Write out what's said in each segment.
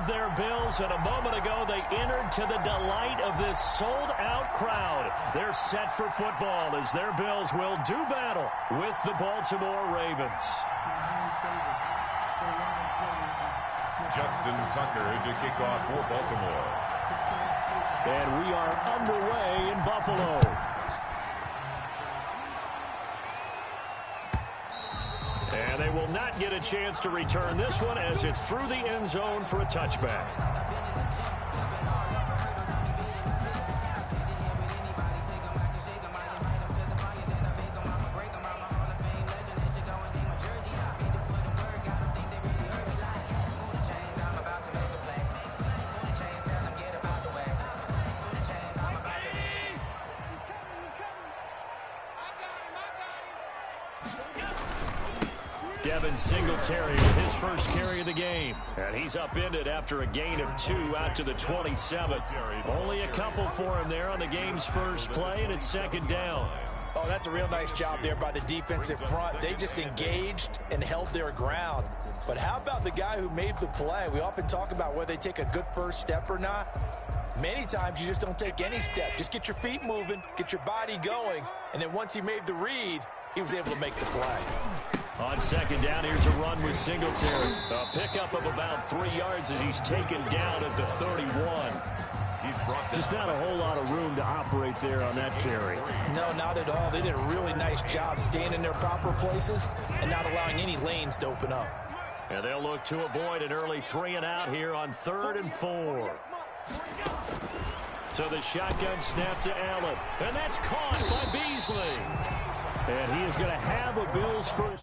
love their Bills, and a moment ago they entered to the delight of this sold-out crowd. They're set for football as their Bills will do battle with the Baltimore Ravens. Justin Tucker to kick off for Baltimore. And we are underway in Buffalo. And they will not get a chance to return this one as it's through the end zone for a touchback. Singletary with his first carry of the game. And he's upended after a gain of 2 out to the 27. Only a couple for him there on the game's first play, and it's second down. Oh, that's a real nice job there by the defensive front. They just engaged and held their ground. But how about the guy who made the play? We often talk about whether they take a good first step or not. Many times you just don't take any step. Just get your feet moving, get your body going, and then once he made the read, he was able to make the play. On second down, here's a run with Singletary. A pickup of about 3 yards as he's taken down at the 31. Just not a whole lot of room to operate there on that carry. No, not at all. They did a really nice job staying in their proper places and not allowing any lanes to open up. And they'll look to avoid an early 3 and out here on 3rd and 4. So the shotgun snap to Allen. And that's caught by Beasley. And he is going to have a Bills first.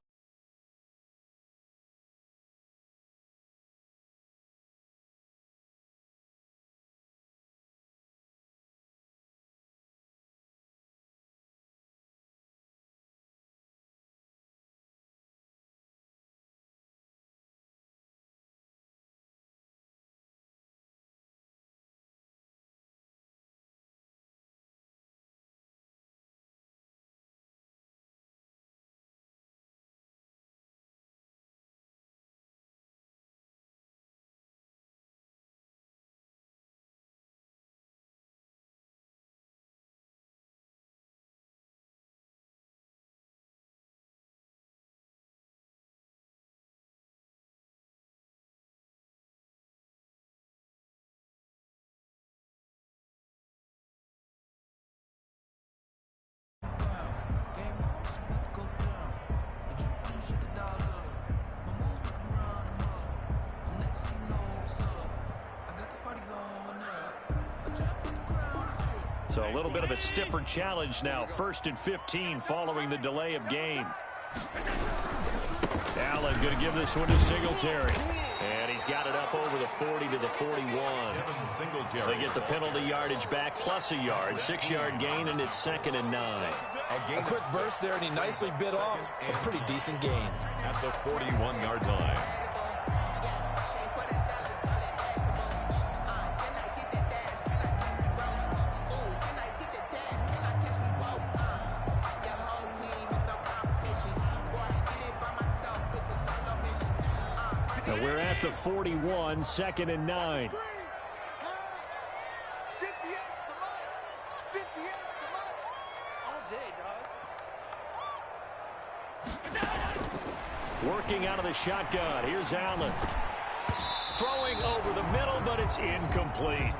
So a little bit of a stiffer challenge now. 1st and 15 following the delay of game. Allen going to give this one to Singletary. And he's got it up over the 40 to the 41. They get the penalty yardage back plus a yard. 6-yard gain, and it's 2nd and 9. A quick burst there, and he nicely bit off a pretty decent gain. At the 41-yard line. We're at the 41, 2nd and 9. Working out of the shotgun. Here's Allen. Throwing over the middle, but it's incomplete.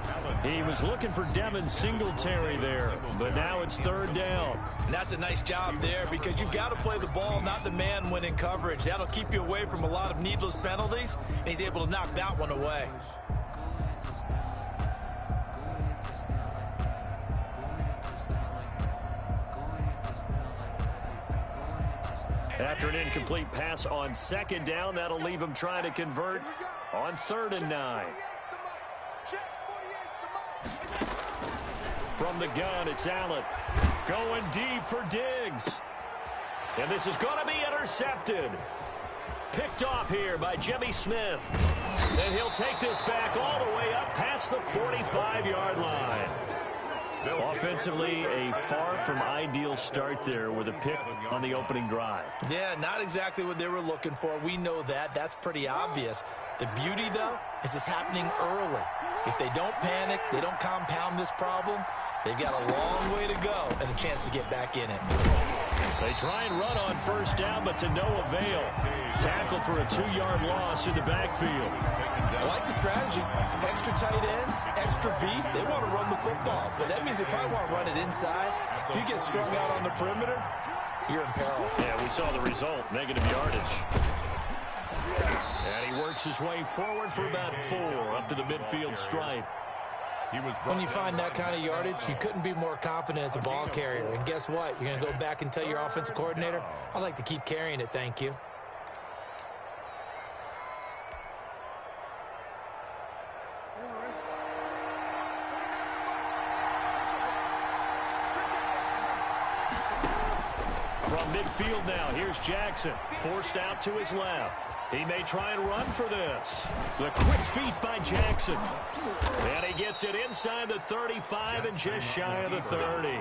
He was looking for Devin Singletary there, but now it's 3rd down. And that's a nice job there because you've got to play the ball, not the man when in coverage. That'll keep you away from a lot of needless penalties, and he's able to knock that one away. After an incomplete pass on 2nd down, that'll leave him trying to convert on 3rd and 9. From the gun, it's Allen. Going deep for Diggs. And this is going to be intercepted. Picked off here by Jimmy Smith. And he'll take this back all the way up past the 45-yard line. Offensively, a far from ideal start there with a pick on the opening drive. Yeah, not exactly what they were looking for. We know that. That's pretty obvious. The beauty, though, is it's happening early. If they don't panic, they don't compound this problem, they've got a long way to go and a chance to get back in it. They try and run on first down, but to no avail. Tackled for a 2-yard loss in the backfield. I like the strategy. Extra tight ends, extra beef. They want to run the football, but that means they probably want to run it inside. If you get strung out on the perimeter, you're in peril. Yeah, we saw the result, negative yardage. And he works his way forward for about 4 up to the midfield stripe. When you find that kind of yardage, you couldn't be more confident as a ball carrier. And guess what? You're going to go back and tell your offensive coordinator, I'd like to keep carrying it, thank you. From midfield now, here's Jackson. Forced out to his left. He may try and run for this. The quick feet by Jackson. And he gets it inside the 35 and just shy of the 30.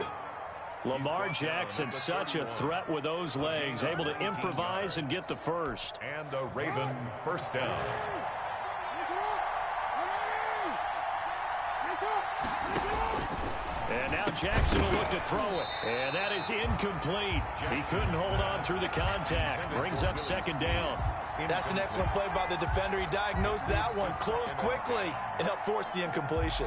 Lamar Jackson, such a threat with those legs, able to improvise and get the first. And a Raven first down. And now Jackson will look to throw it. And that is incomplete. He couldn't hold on through the contact. Brings up second down. That's an excellent play by the defender. He diagnosed that one, closed quickly, and helped force the incompletion.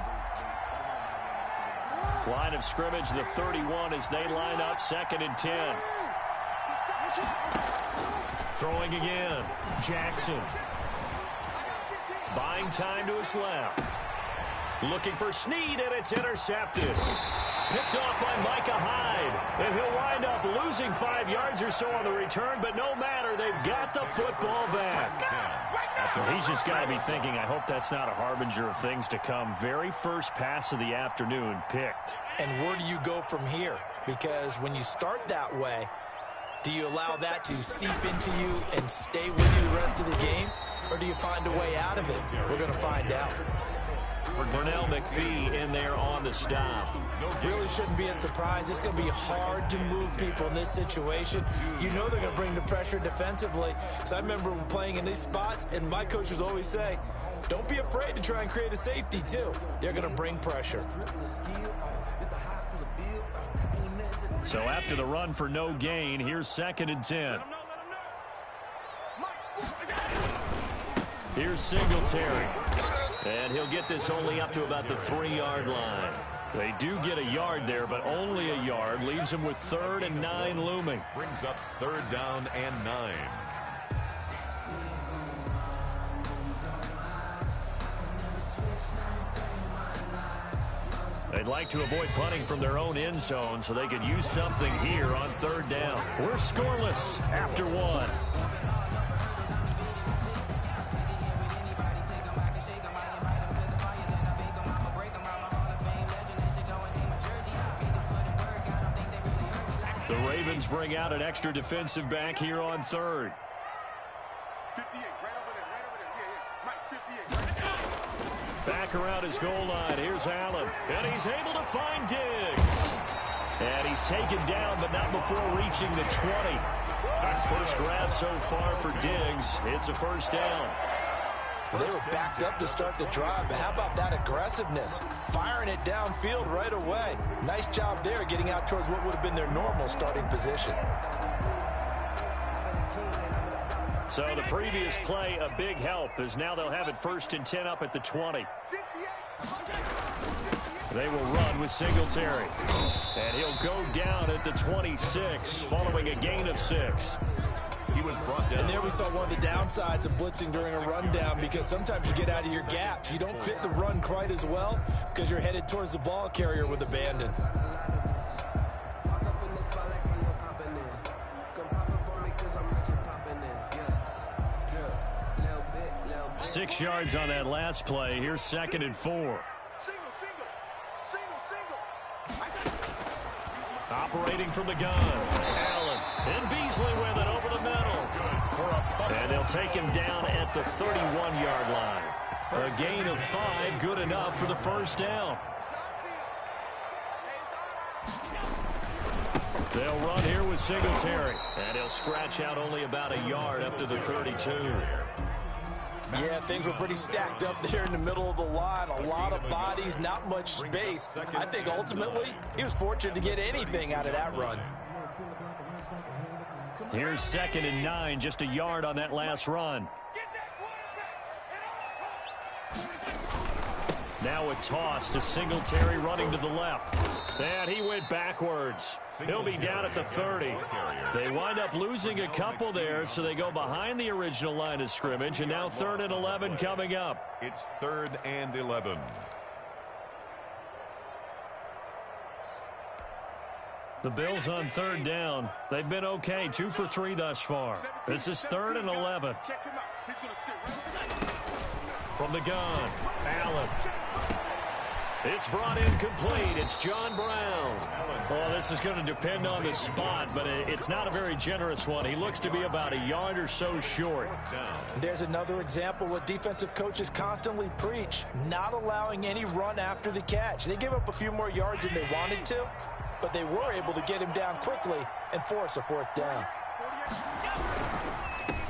Line of scrimmage, the 31 as they line up, 2nd and 10. Throwing again. Jackson. Buying time to his left. Looking for Snead, and it's intercepted. Picked off by Micah Hyde. And he'll wind up losing 5 yards or so on the return, but no matter, they've got the football back. He's just got to be thinking, I hope that's not a harbinger of things to come. Very first pass of the afternoon picked. And where do you go from here? Because when you start that way, do you allow that to seep into you and stay with you the rest of the game? Or do you find a way out of it? We're going to find out. Burnell McPhee in there on the stop. Really shouldn't be a surprise. It's going to be hard to move people in this situation. You know they're going to bring the pressure defensively. So I remember playing in these spots, and my coach was always saying, don't be afraid to try and create a safety, too. They're going to bring pressure. So after the run for no gain, here's 2nd and 10. Here's Singletary. And he'll get this only up to about the 3-yard line. They do get a yard there, but only a yard. Leaves him with 3rd and 9 looming. Brings up 3rd down and 9. They'd like to avoid punting from their own end zone so they could use something here on 3rd down. We're scoreless after 1. The Ravens bring out an extra defensive back here on 3rd. 58, right over there, Yeah, Mike, 58. Back around his goal line. Here's Allen. And he's able to find Diggs. And he's taken down, but not before reaching the 20. First grab so far for Diggs. It's a first down. Well, they were backed up to start the drive, but how about that aggressiveness? Firing it downfield right away. Nice job there getting out towards what would have been their normal starting position. So the previous play, a big help, as now they'll have it 1st and 10 up at the 20. They will run with Singletary. And he'll go down at the 26, following a gain of 6. He was brought down. And there we saw one of the downsides of blitzing during a rundown, because sometimes you get out of your gaps. You don't fit the run quite as well because you're headed towards the ball carrier with abandon. Six yards on that last play. Here's 2nd and 4. Operating from the gun. Allen. And Beasley with it over the middle. And they'll take him down at the 31-yard line. A gain of 5, good enough for the first down. They'll run here with Singletary. And he'll scratch out only about a yard up to the 32. Yeah, things were pretty stacked up there in the middle of the line. A lot of bodies, not much space. I think ultimately he was fortunate to get anything out of that run. Here's 2nd and 9, just a yard on that last run. Now a toss to Singletary running to the left. And he went backwards. He'll be down at the 30. They wind up losing a couple there, so they go behind the original line of scrimmage, and now 3rd and 11 coming up. It's 3rd and 11. The Bills on 3rd down. They've been okay, 2 for 3 thus far. This is 3rd and 11. From the gun, Allen. It's brought in complete. It's John Brown. Oh, this is going to depend on the spot, but it's not a very generous one. He looks to be about a yard or so short. There's another example what defensive coaches constantly preach, not allowing any run after the catch. They gave up a few more yards than they wanted to, but they were able to get him down quickly and force a 4th down.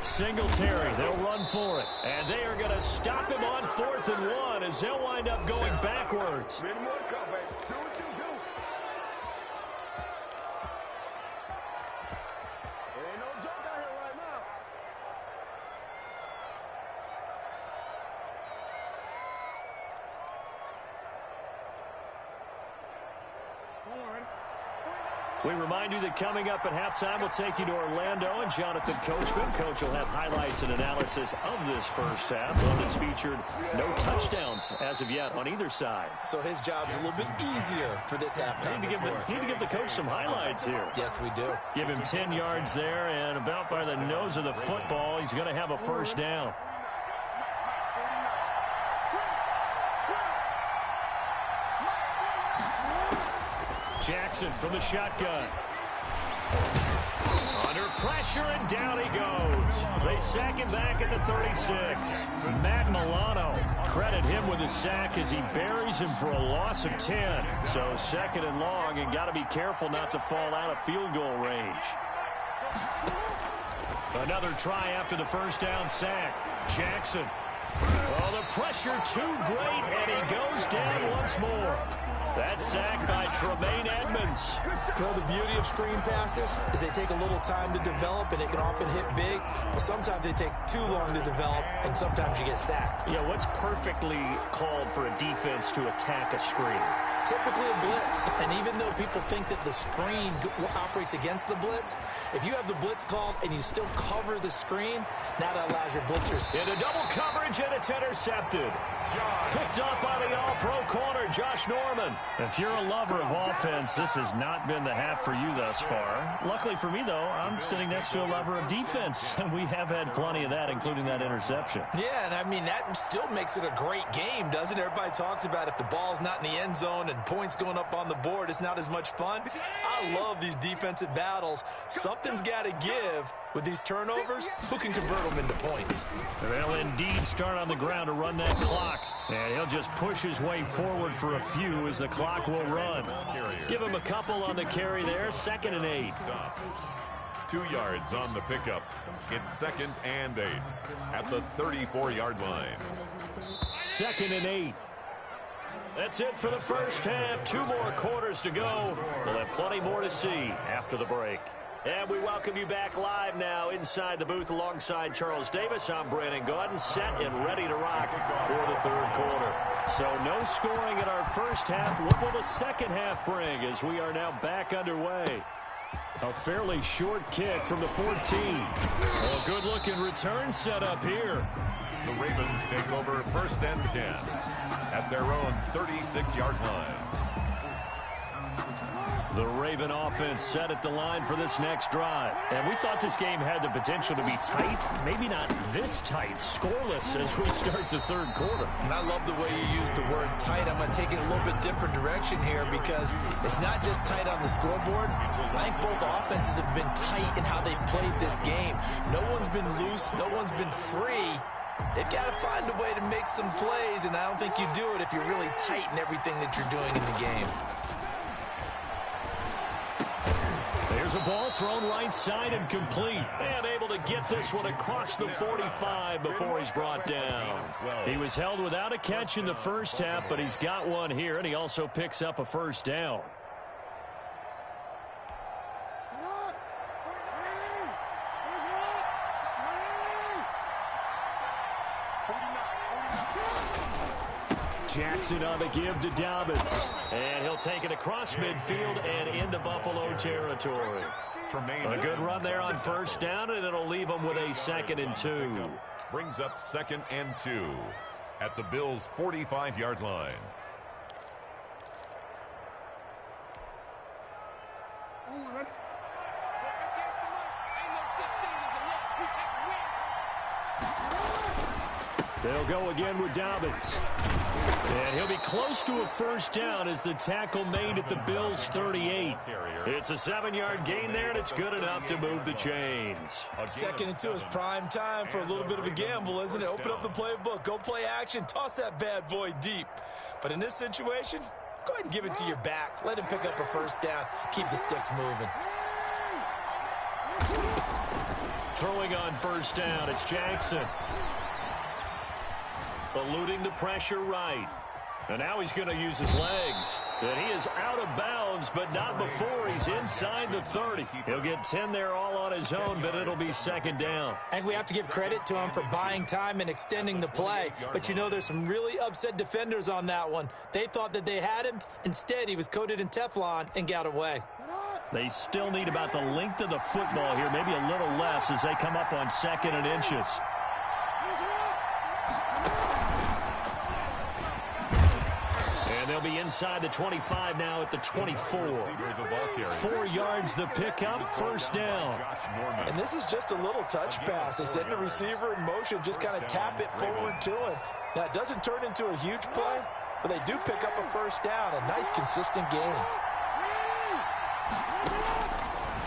Singletary, they'll run for it. And they are going to stop him on 4th and 1 as they'll wind up going backwards. We remind you that coming up at halftime, we'll take you to Orlando and Jonathan Coachman. Coach will have highlights and analysis of this first half. One that's featured no touchdowns as of yet on either side. So his job's a little bit easier for this halftime. Need to give the coach some highlights here. Yes, we do. Give him 10 yards there, and about by the nose of the football, he's going to have a 1st down. Jackson from the shotgun. Under pressure, and down he goes. They sack him back at the 36. Matt Milano, credit him with a sack as he buries him for a loss of 10. So 2nd and long, and got to be careful not to fall out of field goal range. Another try after the 1st down sack. Jackson. Oh, the pressure too great, and he goes down once more. That sack by Tremaine Edmonds. You know, the beauty of screen passes is they take a little time to develop, and they can often hit big, but sometimes they take too long to develop, and sometimes you get sacked. Yeah, what's perfectly called for a defense to attack a screen? Typically a blitz, and even though people think that the screen operates against the blitz, if you have the blitz called and you still cover the screen, now that allows your blitzer. Into double coverage, and it's intercepted. Picked up by the all-pro corner, Josh Norman. If you're a lover of offense, this has not been the half for you thus far. Luckily for me, though, I'm sitting next to a lover of defense, and we have had plenty of that, including that interception. Yeah, and I mean, that still makes it a great game, doesn't it? Everybody talks about if the ball's not in the end zone and points going up on the board, it's not as much fun. I love these defensive battles. Something's got to give with these turnovers. Who can convert them into points? They'll indeed start on the ground to run that clock. And he'll just push his way forward for a few as the clock will run. Give him a couple on the carry there. 2nd and 8. 2 yards on the pickup. It's 2nd and 8 at the 34-yard line. 2nd and 8. That's it for the first half. 2 more quarters to go. We'll have plenty more to see after the break. And we welcome you back live now inside the booth alongside Charles Davis. I'm Brandon Gaudin, set and ready to rock for the 3rd quarter. So no scoring in our first half. What will the 2nd half bring as we are now back underway? A fairly short kick from the 14. A good-looking return set up here. The Ravens take over 1st and 10 at their own 36-yard line. The Raven offense set at the line for this next drive. And we thought this game had the potential to be tight. Maybe not this tight, scoreless as we start the 3rd quarter. And I love the way you use the word tight. I'm going to take it a little bit different direction here because it's not just tight on the scoreboard. I think both offenses have been tight in how they've played this game. No one's been loose. No one's been free. They've got to find a way to make some plays, and I don't think you do it if you're really tight in everything that you're doing in the game. Here's a ball thrown right side and complete. And able to get this one across the 45 before he's brought down. He was held without a catch in the first half, but he's got one here, and he also picks up a first down. Jackson on the give to Dobbins. And he'll take it across midfield and into Buffalo territory. A good run there on first down, and it'll leave them with a 2nd and 2. Brings up 2nd and 2 at the Bills' 45-yard line. They'll go again with Dobbins. And he'll be close to a first down as the tackle made at the Bills' 38. It's a 7-yard gain there, and it's good enough to move the chains. 2nd and 2 is prime time for a little bit of a gamble, isn't it? Open up the playbook, go play action, toss that bad boy deep. But in this situation, go ahead and give it to your back. Let him pick up a first down. Keep the sticks moving. Throwing on first down, it's Jackson. Eluding the pressure right. And now he's going to use his legs. And he is out of bounds, but not before he's inside the 30. He'll get 10 there all on his own, but it'll be 2nd down. I think we have to give credit to him for buying time and extending the play. But, you know, there's some really upset defenders on that one. They thought that they had him. Instead, he was coated in Teflon and got away. They still need about the length of the football here, maybe a little less as they come up on 2nd and inches. And they'll be inside the 25 now at the 24. 4 yards the pickup, first down. And this is just a little touch pass. They send the receiver in motion, just kind of tap it forward to him. Now, it doesn't turn into a huge play, but they do pick up a first down. A nice, consistent gain.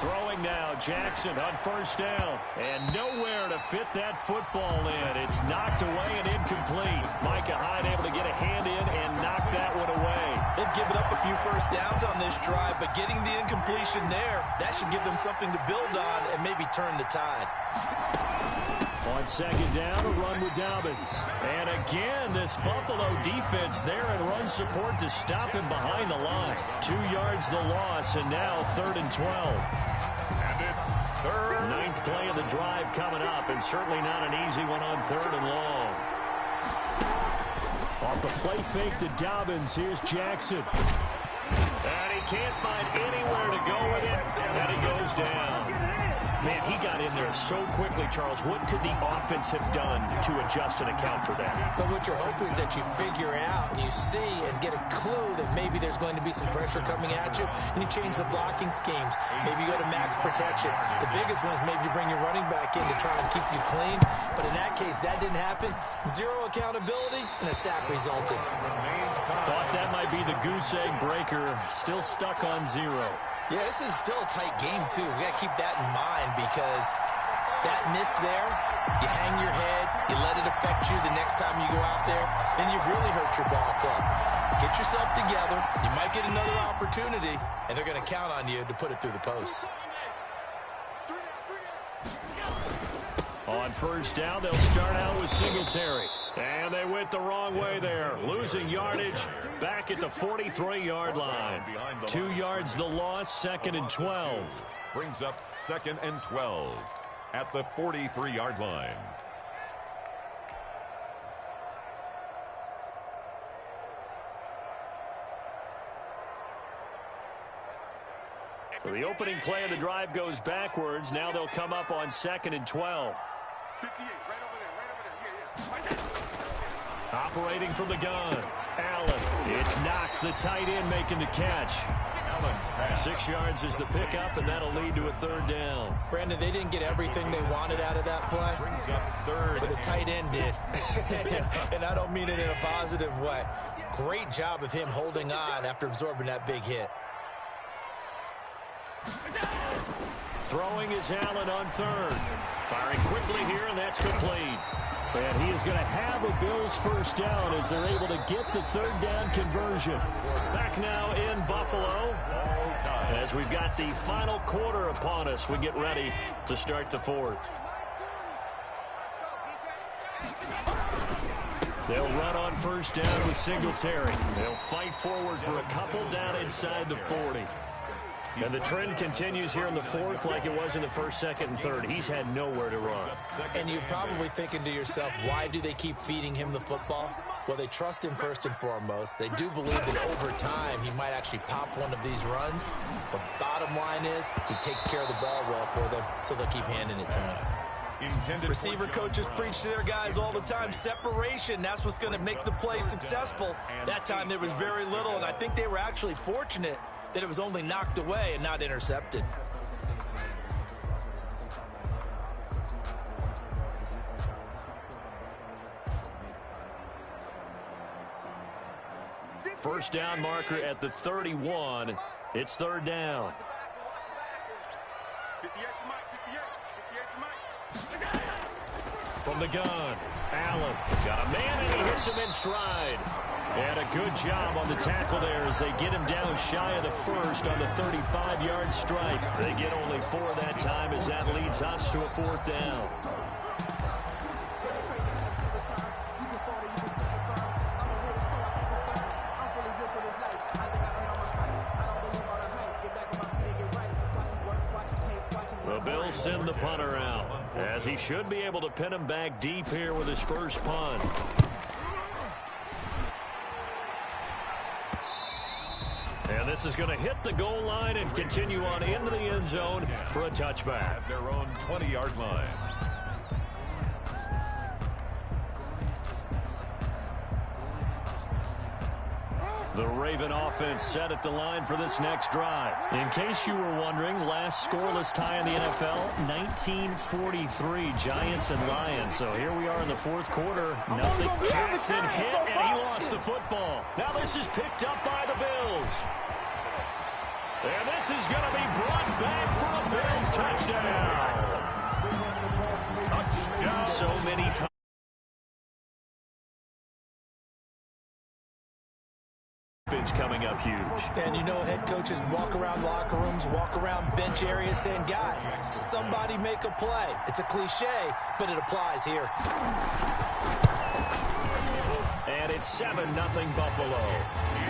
Throwing now, Jackson on first down. And nowhere to fit that football in. It's knocked away and incomplete. Micah Hyde able to get a hand in and knock that one away. They've given up a few first downs on this drive, but getting the incompletion there, that should give them something to build on and maybe turn the tide. On 2nd down, a run with Dobbins. And again, this Buffalo defense there in run support to him behind the line. 2 yards the loss, and now 3rd and 12. And it's 3rd. 9th play of the drive coming up, and certainly not an easy one on 3rd and long. Off the play fake to Dobbins, here's Jackson. And he can't find anywhere to go with it, and he goes down. Man, he got in there so quickly, Charles. What could the offense have done to adjust and account for that? But what you're hoping is that you figure out and you see and get a clue that maybe there's going to be some pressure coming at you, and you change the blocking schemes. Maybe you go to max protection. The biggest one is maybe you bring your running back in to try and keep you clean. But in that case, that didn't happen. 0 accountability, and a sack resulted. Thought that might be the goose egg breaker. Still stuck on 0. Yeah, this is still a tight game, too. We got to keep that in mind because that miss there, you hang your head, you let it affect you the next time you go out there, then you really hurt your ball club. Get yourself together. You might get another opportunity, and they're going to count on you to put it through the post. On first down, they'll start out with Singletary. And they went the wrong way there. Losing yardage back at the 43-yard line. 2 yards the loss, 2nd and 12. Brings up 2nd and 12 at the 43-yard line. So the opening play of the drive goes backwards. Now they'll come up on 2nd and 12. 58, right over there, yeah. Right there. Operating from the gun, Allen. It's Knox, the tight end, making the catch. 6 yards is the pickup, and that'll lead to a 3rd down. Brandon, they didn't get everything they wanted out of that play, Brings up 3rd. but the tight end did. And I don't mean it in a positive way. Great job of him holding on after absorbing that big hit. Throwing is Allen on 3rd. Firing quickly here, and that's complete. And he is going to have a Bills first down as they're able to get the third down conversion. Back now in Buffalo as we've got the final quarter upon us. We get ready to start the fourth. They'll run on first down with Singletary. They'll fight forward for a couple down inside the 40. And the trend continues here in the fourth like it was in the first, second, and third. He's had nowhere to run. And you're probably thinking to yourself, why do they keep feeding him the football? Well, they trust him first and foremost. They do believe that over time he might actually pop one of these runs. But bottom line is he takes care of the ball well for them, so they'll keep handing it to him. Receiver coaches preach to their guys all the time. Separation, that's what's going to make the play successful. That time there was very little, and I think they were actually fortunate that it was only knocked away and not intercepted. First down marker at the 31. It's third down. 58 to Mike. From the gun, Allen got a man, and he hits him in stride. And a good job on the tackle there as they get him down shy of the first on the 35-yard stripe. They get only 4 that time as that leads us to a fourth down. The Bills send the punter out as he should be able to pin him back deep here with his first punt. And this is going to hit the goal line and continue on into the end zone for a touchback. At their own 20-yard line. The Raven offense set at the line for this next drive. In case you were wondering, last scoreless tie in the NFL, 1943, Giants and Lions. So here we are in the fourth quarter. Nothing. Jackson hit, and he lost the football. Now this is picked up by the Bills. And this is going to be brought back for a Bills touchdown. Touchdown. So many times. Coming up huge. And you know, head coaches walk around locker rooms, walk around bench areas saying, guys, somebody make a play. It's a cliche, but it applies here. And it's 7-0 Buffalo.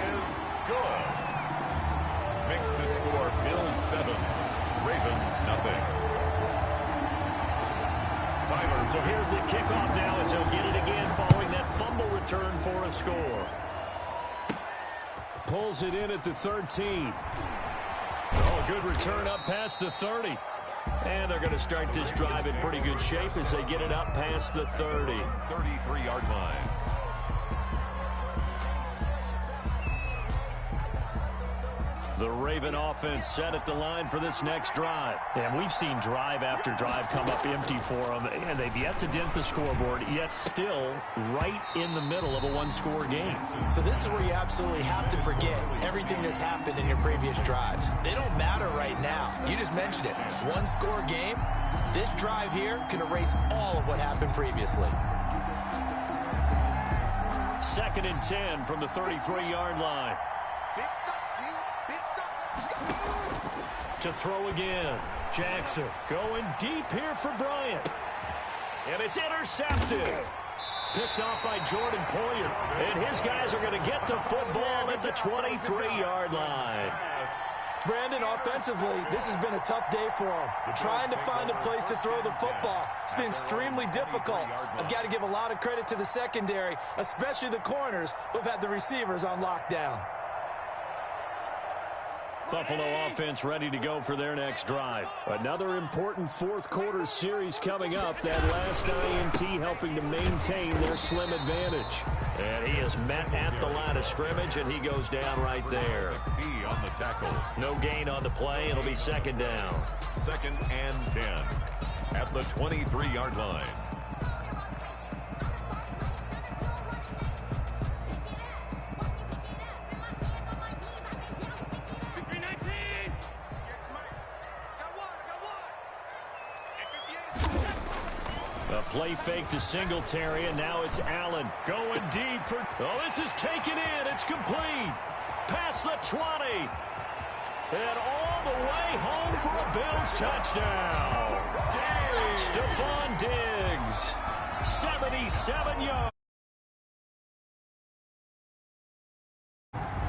Is good. Makes the score Bills 7, Ravens nothing. Tyler. So here's the kickoff now as he'll get it again following that fumble return for a score. Pulls it in at the 13. Oh, a good return up past the 30. And they're going to start this drive in pretty good shape as they get it up past the 30. 33-yard line. The Raven offense set at the line for this next drive. And we've seen drive after drive come up empty for them, and they've yet to dent the scoreboard, yet still right in the middle of a one-score game. So this is where you absolutely have to forget everything that's happened in your previous drives. They don't matter right now. You just mentioned it. One-score game. This drive here can erase all of what happened previously. 2nd and 10 from the 33-yard line. To throw again. Jackson going deep here for Bryant. And it's intercepted. Picked off by Jordan Poyer. And his guys are going to get the football at the 23-yard line. Brandon, offensively, this has been a tough day for him. Trying to find a place to throw the football. It's been extremely difficult. I've got to give a lot of credit to the secondary, especially the corners who've had the receivers on lockdown. Buffalo offense ready to go for their next drive. Another important fourth quarter series coming up. That last INT helping to maintain their slim advantage. And he is met at the line of scrimmage, and he goes down right there. He on the tackle. No gain on the play. It'll be 2nd down. 2nd and 10 at the 23-yard line. play fake to Singletary, and now it's Allen going deep for... Oh, this is taken in. It's complete. Past the 20. And all the way home for a Bills touchdown. Stephon Diggs, 77 yards.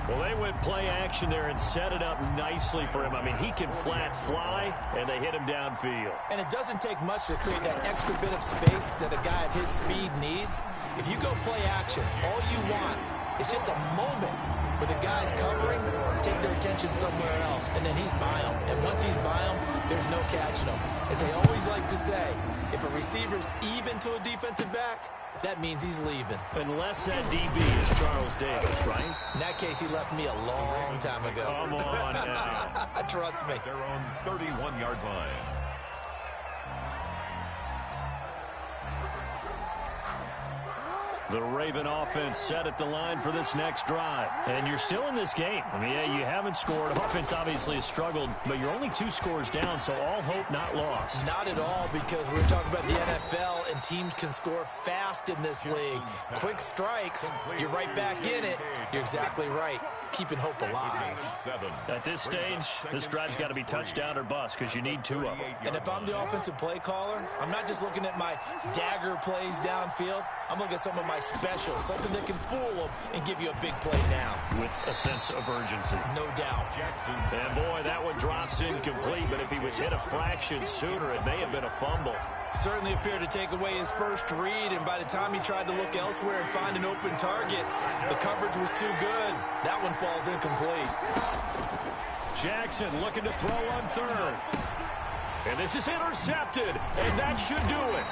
Well, they went play action there and set it up nicely for him. I mean, he can flat fly, and they hit him downfield. And it doesn't take much to create that extra bit of space that a guy of his speed needs. If you go play action, all you want is just a moment where the guy's covering, take their attention somewhere else, and then he's by him. And once he's by him, there's no catching him. As they always like to say, if a receiver's even to a defensive back, that means he's leaving. Unless that DB is Charles Davis, right? In that case, he left me a long time ago. Come on now. Trust me. Their own 31-yard line. The Raven offense set at the line for this next drive. And you're still in this game. I mean, yeah, you haven't scored. Offense obviously has struggled, but you're only 2 scores down, so all hope not lost. Not at all, because we're talking about the NFL, and teams can score fast in this league. Quick strikes, you're right back in it. You're exactly right. Keeping hope alive. At this stage, this drive's got to be touchdown or bust because you need 2 of them. And if I'm the offensive play caller, I'm not just looking at my dagger plays downfield. I'm looking at some of my specials, something that can fool them and give you a big play now. With a sense of urgency. No doubt. And boy, that one drops incomplete, but if he was hit a fraction sooner, it may have been a fumble. Certainly appeared to take away his first read, and by the time he tried to look elsewhere and find an open target, the coverage was too good. That one falls incomplete. Jackson looking to throw on third. And this is intercepted, and that should do it.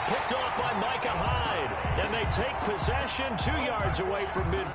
Picked off by Micah Hyde, and they take possession 2 yards away from mid.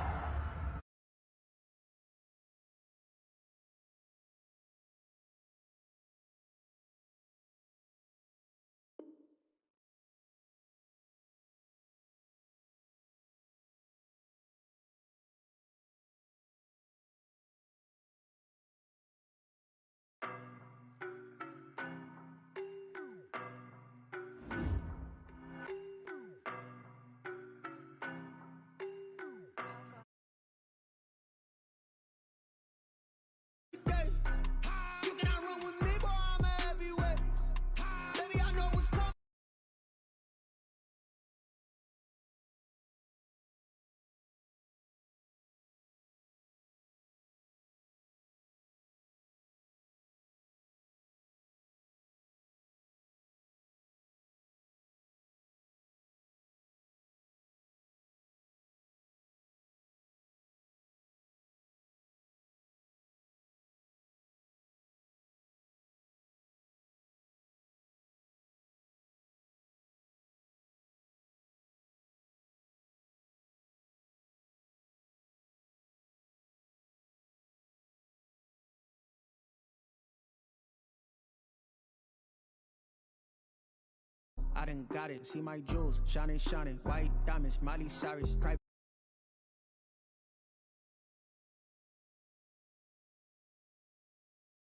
I done got it, see my jewels, shining, white diamonds, Miley Cyrus,